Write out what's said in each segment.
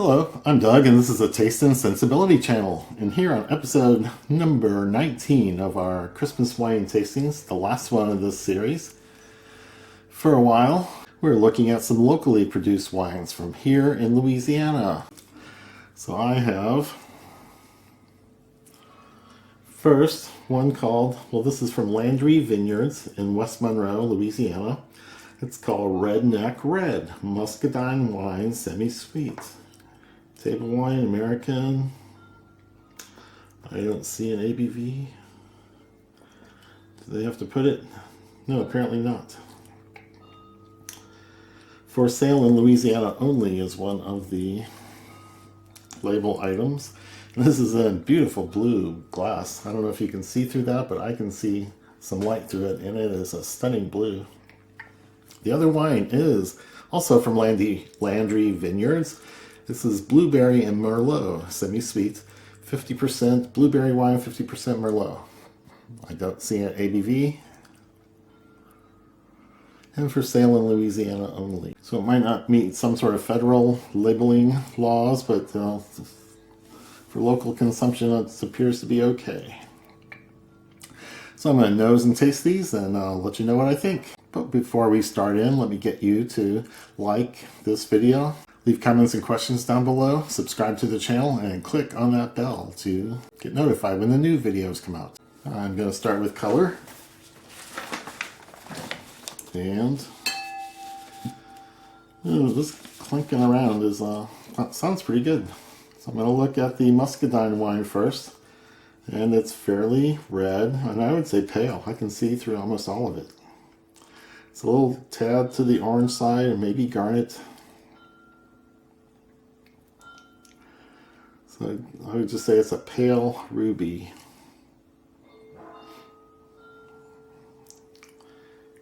Hello, I'm Doug, and this is a Taste and Sensibility channel. And here on episode number 19 of our Christmas wine tastings, the last one of this series, for a while, we're looking at some locally produced wines from here in Louisiana. So I have, first, one called, well, this is from Landry Vineyards in West Monroe, Louisiana. It's called Redneck Red Muscadine Wine Semi-Sweet. Table wine, American. I don't see an ABV. Do they have to put it? No, apparently not. For sale in Louisiana only is one of the label items. And this is a beautiful blue glass. I don't know if you can see through that, but I can see some light through it, and it is a stunning blue. The other wine is also from Landry Vineyards. This is Blueberry and Merlot, semi-sweet, 50% blueberry wine, 50% Merlot. I don't see an ABV. And for sale in Louisiana only. So it might not meet some sort of federal labeling laws, but for local consumption it appears to be okay. So I'm going to nose and taste these, and I'll let you know what I think. But before we start in, let me get you to like this video. Leave comments and questions down below, subscribe to the channel, and click on that bell to get notified when the new videos come out. I'm going to start with color. And this clinking around is sounds pretty good. So I'm going to look at the Muscadine wine first. And it's fairly red, and I would say pale. I can see through almost all of it. It's a little tad to the orange side, and maybe garnet. So I would just say it's a pale ruby.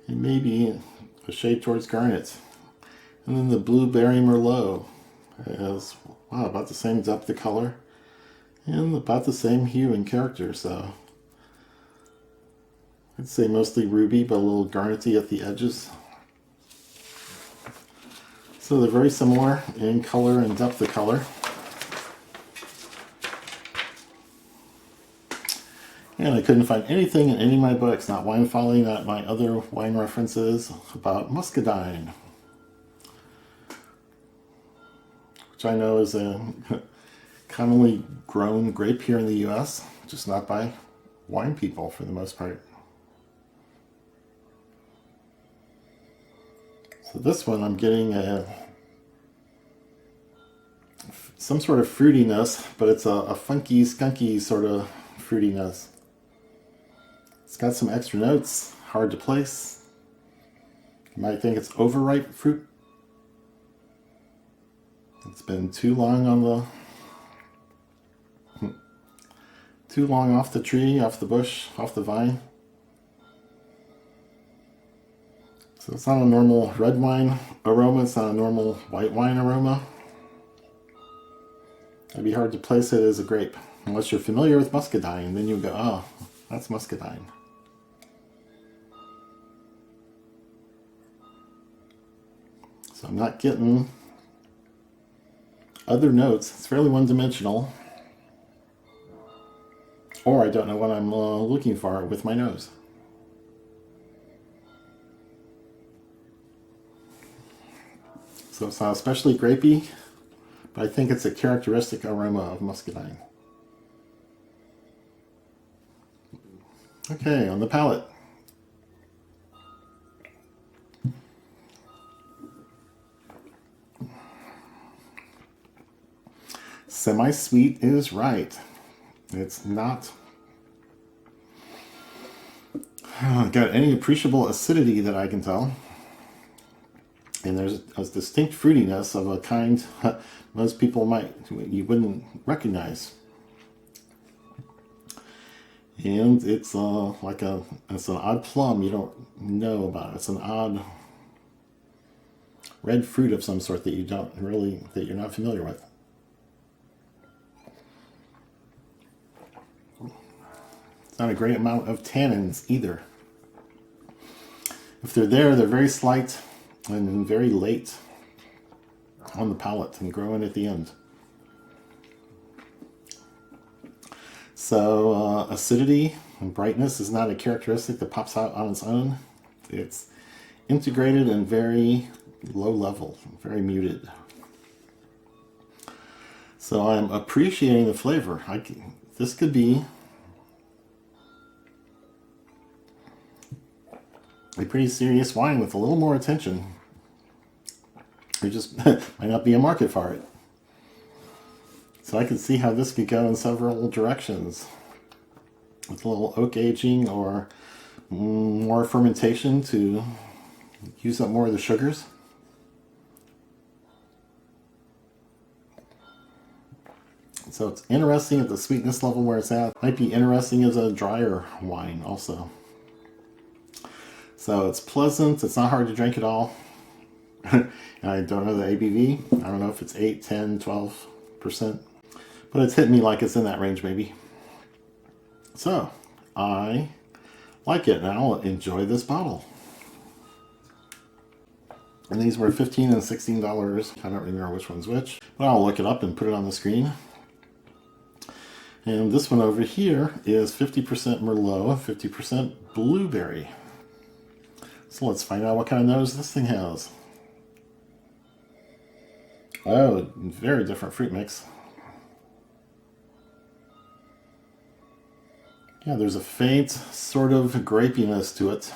And maybe a shade towards garnet. And then the Blueberry Merlot has, wow, about the same depth of color. And about the same hue and character, so I'd say mostly ruby, but a little garnety at the edges. So they're very similar in color and depth of color. And I couldn't find anything in any of my books, not Wine Folly, not my other wine references, about muscadine, which I know is a commonly grown grape here in the US, just not by wine people for the most part. So this one I'm getting some sort of fruitiness, but it's a funky, skunky sort of fruitiness. It's got some extra notes, hard to place. You might think it's overripe fruit. It's been too long off the tree, off the bush, off the vine. So it's not a normal red wine aroma, it's not a normal white wine aroma. It'd be hard to place it as a grape, unless you're familiar with muscadine, then you go, oh, that's muscadine. So I'm not getting other notes. It's fairly one-dimensional. Or I don't know what I'm looking for with my nose. So it's not especially grapey, but I think it's a characteristic aroma of muscadine. Okay, on the palate. Semi-sweet is right. It's not got any appreciable acidity that I can tell. And there's a distinct fruitiness of a kind most people you wouldn't recognize. And it's it's an odd plum you don't know about. It's an odd red fruit of some sort that you're not familiar with. It's not a great amount of tannins either. If they're there, they're very slight and very late on the palate and growing at the end. So acidity and brightness is not a characteristic that pops out on its own. It's integrated and very low level, very muted. So I'm appreciating the flavor. This could be a pretty serious wine with a little more attention. There just might not be a market for it. So I can see how this could go in several directions. With a little oak aging or more fermentation to use up more of the sugars. So it's interesting at the sweetness level where it's at. Might be interesting as a drier wine also. So it's pleasant, it's not hard to drink at all. And I don't know the ABV. I don't know if it's 8, 10, 12%. But it's hitting me like it's in that range maybe. So I like it and I'll enjoy this bottle. And these were $15 and $16. I don't remember which one's which. But I'll look it up and put it on the screen. And this one over here is 50% Merlot, 50% Blueberry. So let's find out what kind of nose this thing has. Oh, very different fruit mix. Yeah, there's a faint sort of grapiness to it.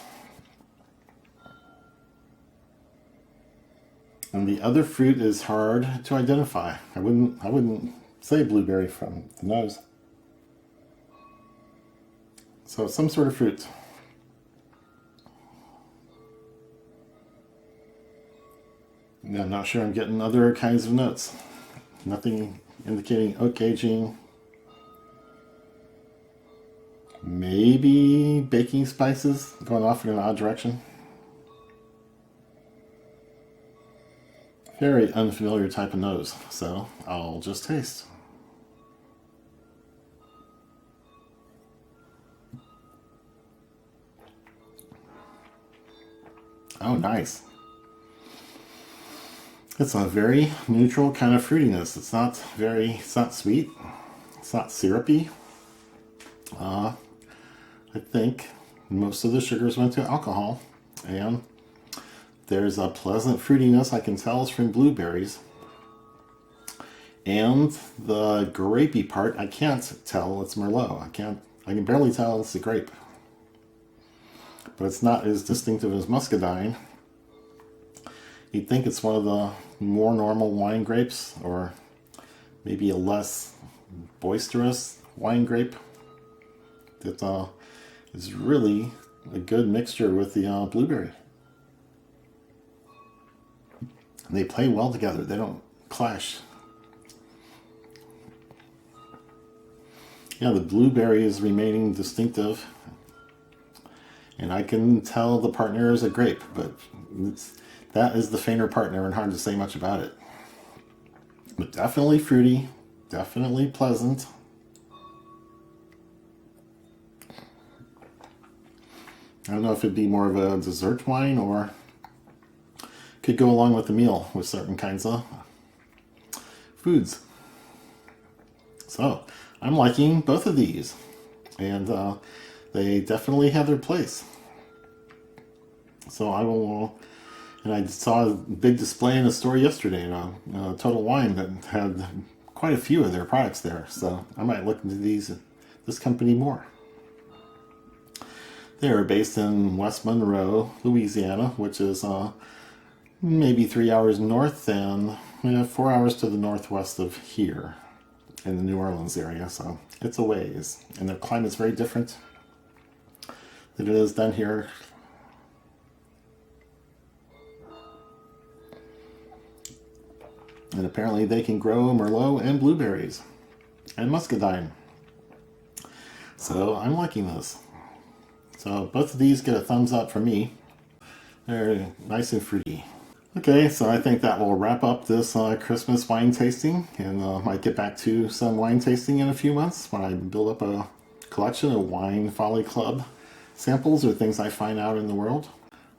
And the other fruit is hard to identify. I wouldn't say blueberry from the nose. So some sort of fruit. I'm not sure I'm getting other kinds of notes. Nothing indicating oak aging. Maybe baking spices going off in an odd direction. Very unfamiliar type of nose, so I'll just taste. Oh, nice. It's a very neutral kind of fruitiness. It's not sweet. It's not syrupy. I think most of the sugars went to alcohol, and there's a pleasant fruitiness I can tell is from blueberries. And the grapey part, I can't tell it's Merlot. I can barely tell it's the grape. But it's not as distinctive as Muscadine. You'd think it's one of the more normal wine grapes, or maybe a less boisterous wine grape that is really a good mixture with the blueberry. And they play well together. They don't clash. Yeah, the blueberry is remaining distinctive. And I can tell the partner is a grape, but that is the fainter partner and hard to say much about it. But definitely fruity, definitely pleasant. I don't know if it'd be more of a dessert wine or could go along with the meal with certain kinds of foods. So I'm liking both of these, and they definitely have their place. So I will, and I saw a big display in a store yesterday, Total Wine, that had quite a few of their products there. So I might look into this company more. They are based in West Monroe, Louisiana, which is maybe 3 hours north and 4 hours to the northwest of here in the New Orleans area. So it's a ways, and their climate's very different than it is down here. And apparently they can grow Merlot and blueberries and Muscadine. So I'm liking this. So both of these get a thumbs up from me. They're nice and fruity. Okay, so I think that will wrap up this Christmas wine tasting, and I might get back to some wine tasting in a few months when I build up a collection of Wine Folly Club samples or things I find out in the world.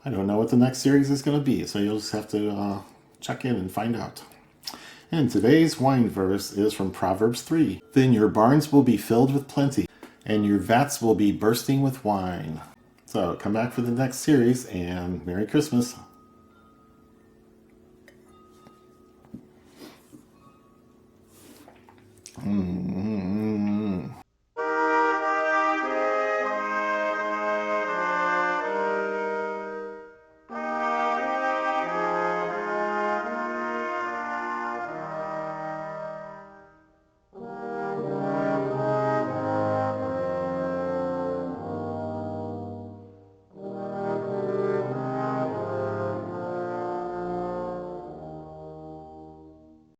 I don't know what the next series is going to be, so you'll just have to check in and find out. And today's wine verse is from Proverbs 3. Then your barns will be filled with plenty, and your vats will be bursting with wine. So come back for the next series, and Merry Christmas.